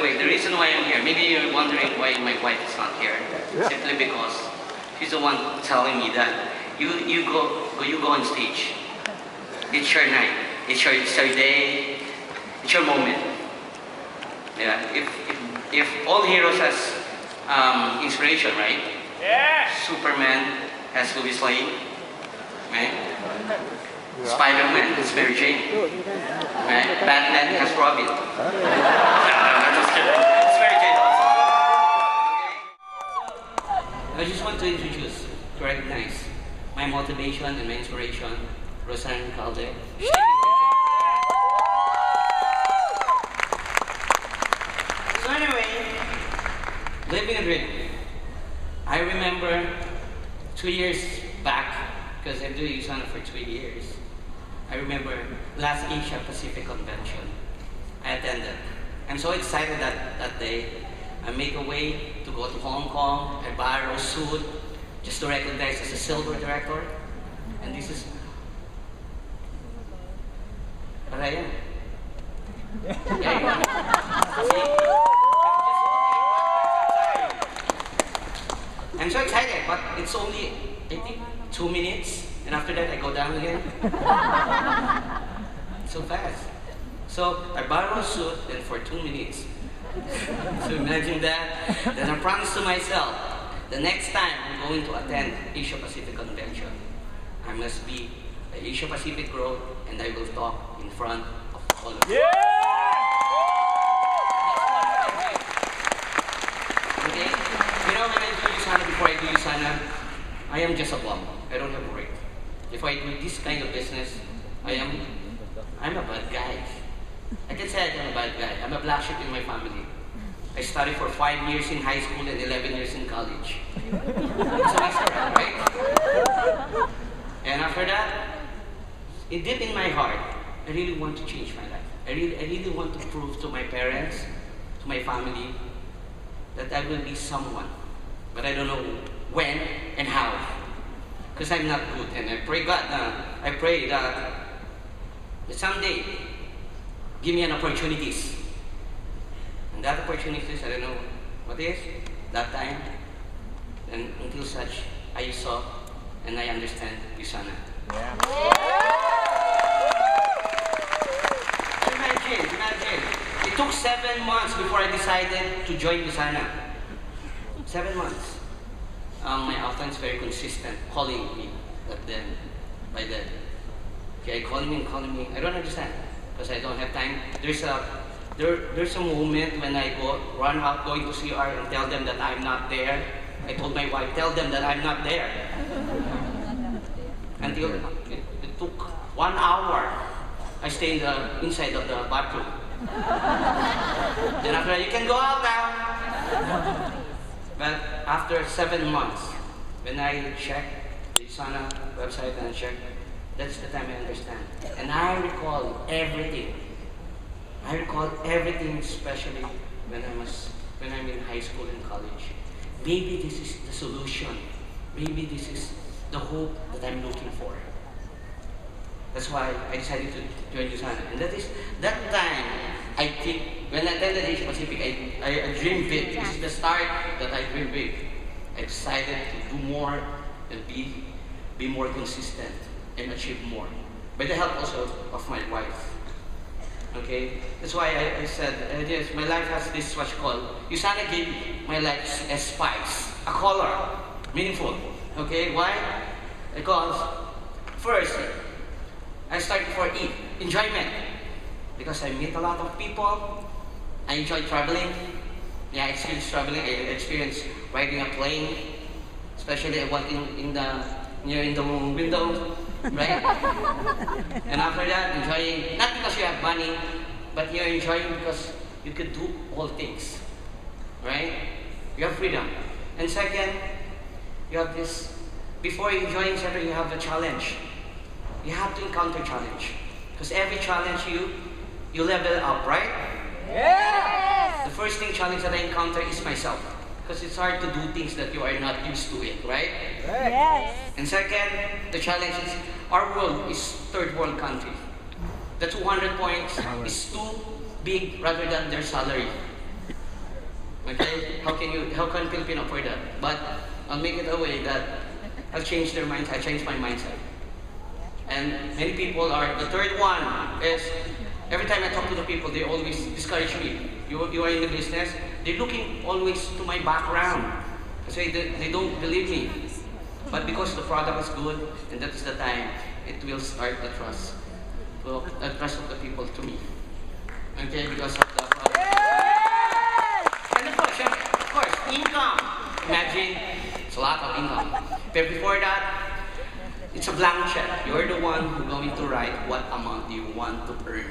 the way, the reason why I'm here, maybe you're wondering why my wife is not here. Yeah. Simply because she's the one telling me that you go on stage. It's your night. It's your day. It's your moment. Yeah. If all heroes has inspiration, right? Yeah. Superman has Louis Lane, right? Yeah. Spider-Man has Mary Jane, right? Batman has Robin. It's Mary Jane also. Okay. I just want to introduce, to recognize my motivation and my inspiration, USANA RICALDE. So anyway, living a dream. I remember 2 years back, because I've been doing USANA for 3 years. I remember last Asia Pacific Convention. I attended. I'm so excited that day. I make a way to go to Hong Kong. I borrow a suit just to recognize as a silver director. And this is what I am. I'm so excited, but it's only, I think, 2 minutes, and after that I go down again. So fast. So I borrow a suit, and for 2 minutes. So imagine that. Then I promise to myself, the next time I'm going to attend Asia Pacific Convention, I must be an Asia Pacific growth, and I will talk in front of all of you. Yeah! Okay? You know, when I do USANA, before I do USANA, I am just a bum. I don't have a break. If I do this kind of business, I'm a bad guy. I can say I'm a bad guy. I'm a black sheep in my family. I studied for 5 years in high school and 11 years in college. It's a master, right? And after that, deep in my heart, I really want to change my life. I really want to prove to my parents, to my family, that I will be someone. But I don't know when and how. Because I'm not good. And I pray God, I pray that someday, give me an opportunities. And that opportunities, I don't know what is, that time. And until such, I saw and I understand USANA. Yeah. Imagine. It took 7 months before I decided to join USANA. 7 months. My outline is very consistent, calling me by then. Okay, calling me. I don't understand, because I don't have time. There's a moment when I run out going to CR and tell them that I'm not there. I told my wife, tell them that I'm not there. Until it took 1 hour. I stay inside of the bathroom. Then after that, you can go out now. But after 7 months, when I check the USANA website and I check, that's the time I understand. And I recall everything. Especially when I'm in high school and college. Maybe this is the solution. Maybe this is the hope that I'm looking for. That's why I decided to join USANA. And that time, I think, when I attended Asia Pacific, I dreamed big. This is the start that I dreamed big. I decided to do more and be more consistent and achieve more. By the help also of my wife. Okay? That's why I said, yes, my life has this what you call, USANA gave my life a spice, a color, meaningful. Okay? Why? Because, first, I started for enjoyment. Because I meet a lot of people. I enjoy traveling. Yeah, I experience traveling. I experience riding a plane. Especially I walk in the window, right? And after that, enjoying, not because you have money, but you're enjoying because you could do all things, right? You have freedom. And second, you have this, before enjoying something, you have a challenge. You have to encounter challenge. Because every challenge you level up, right? Yes! The first challenge that I encounter is myself. Because it's hard to do things that you are not used to it, right? Yes! And second, the challenge is, our world is third world country. The 200 points is too big rather than their salary. Okay? How can Filipino afford that? But I'll make it a way that I'll change their mindset. I change my mindset. And many people are, the third one is, every time I talk to the people, they always discourage me. You are in the business, they're looking always to my background. Say they don't believe me. But because the product is good, and that's the time, it will start the trust. Well, the trust of the people to me. Okay, because of the product. And of course, income. Imagine, it's a lot of income. But before that, it's a blank check. You're the one who's going to write what amount you want to earn.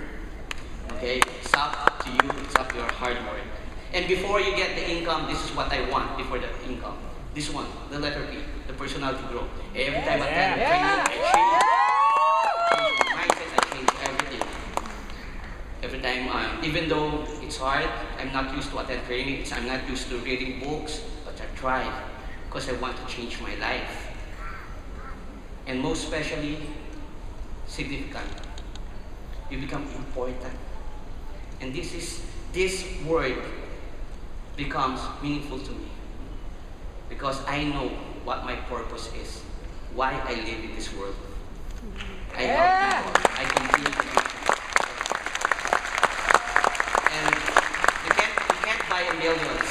Okay? It's up to you. It's up to your hard work. And before you get the income, this is what I want before the income. This one, the letter P, the personality growth. Every time I attend training, I change my mindset, I change everything. Every time, even though it's hard, I'm not used to attend trainings, I'm not used to reading books, but I try because I want to change my life. And most especially, significant. You become important. And this word becomes meaningful to me. Because I know what my purpose is. Why I live in this world. I help people. I continue to do. And you can't buy millions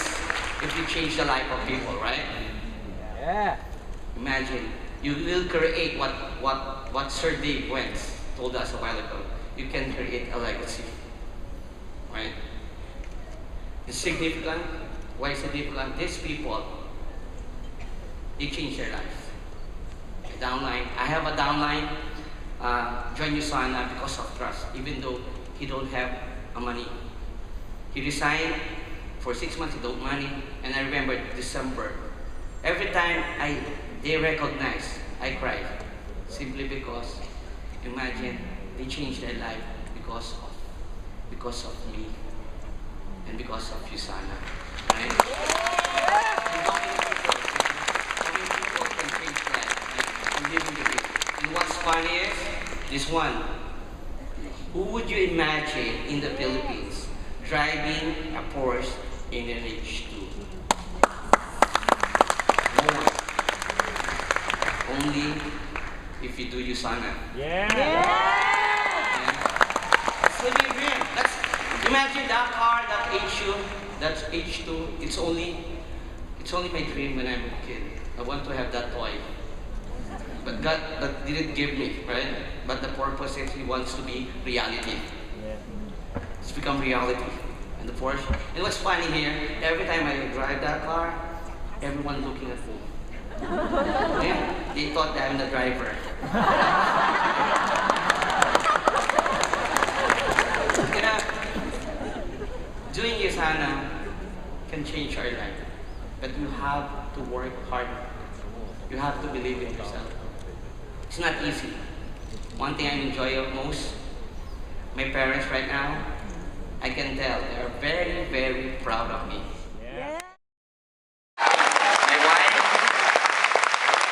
if you change the life of people, right? Yeah. Imagine. You will create what Sir Dave Wentz told us a while ago. You can create a legacy. Right? It's significant. Why is it significant? These people, they change their life. The downline. I have a downline, join USANA because of trust, even though he don't have money. He resigned for 6 months, he don't money, and I remember December. Every time they recognize, I cry. Simply because, imagine, they changed their life because of me and because of USANA. Right? People can change life and live in the way. And what's funny is, this one. Who would you imagine in the Philippines driving a Porsche in an H2? No one. Only if you do USANA. Yeah. It's really a dream. Imagine that car, that's H2. It's only my dream when I'm a kid. I want to have that toy. But God didn't give me, right? But the purpose is He wants to be reality. It's become reality. And the Porsche. And what's funny here, every time I drive that car, everyone looking at me. Yeah, they thought that I'm the driver. You know, doing USANA can change our life. But you have to work hard. You have to believe in yourself. It's not easy. One thing I enjoy most, my parents right now, I can tell they are very, very proud of me. Yeah. My wife,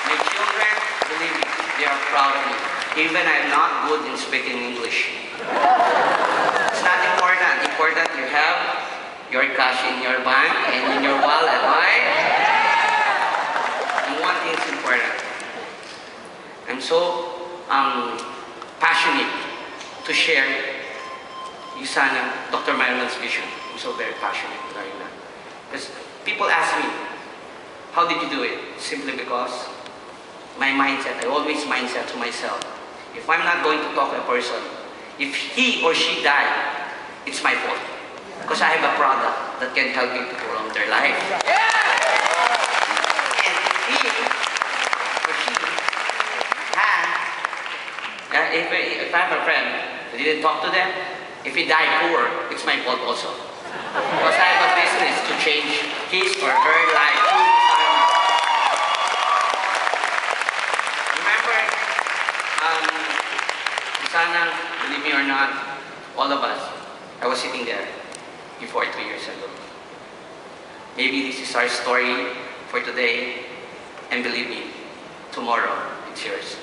my children, believe me, they are proud of me. Even I'm not good in speaking English. It's not important. Important you have your cash in your bank and in your wallet, right? And one thing is important. I'm so passionate to share USANA, Dr. Marilyn's vision. I'm so very passionate regarding that. Because people ask me, how did you do it? Simply because my mindset, I always mindset to myself, if I'm not going to talk to a person, if he or she die, it's my fault. Because I have a product that can help me to prolong their life. And if he or she had, if I have a friend who didn't talk to them, if he died poor, it's my fault also. Because I have a business to change his or her life through USANA. Remember, USANA, believe me or not, all of us, I was sitting there before 3 years ago. Maybe this is our story for today, and believe me, tomorrow it's yours.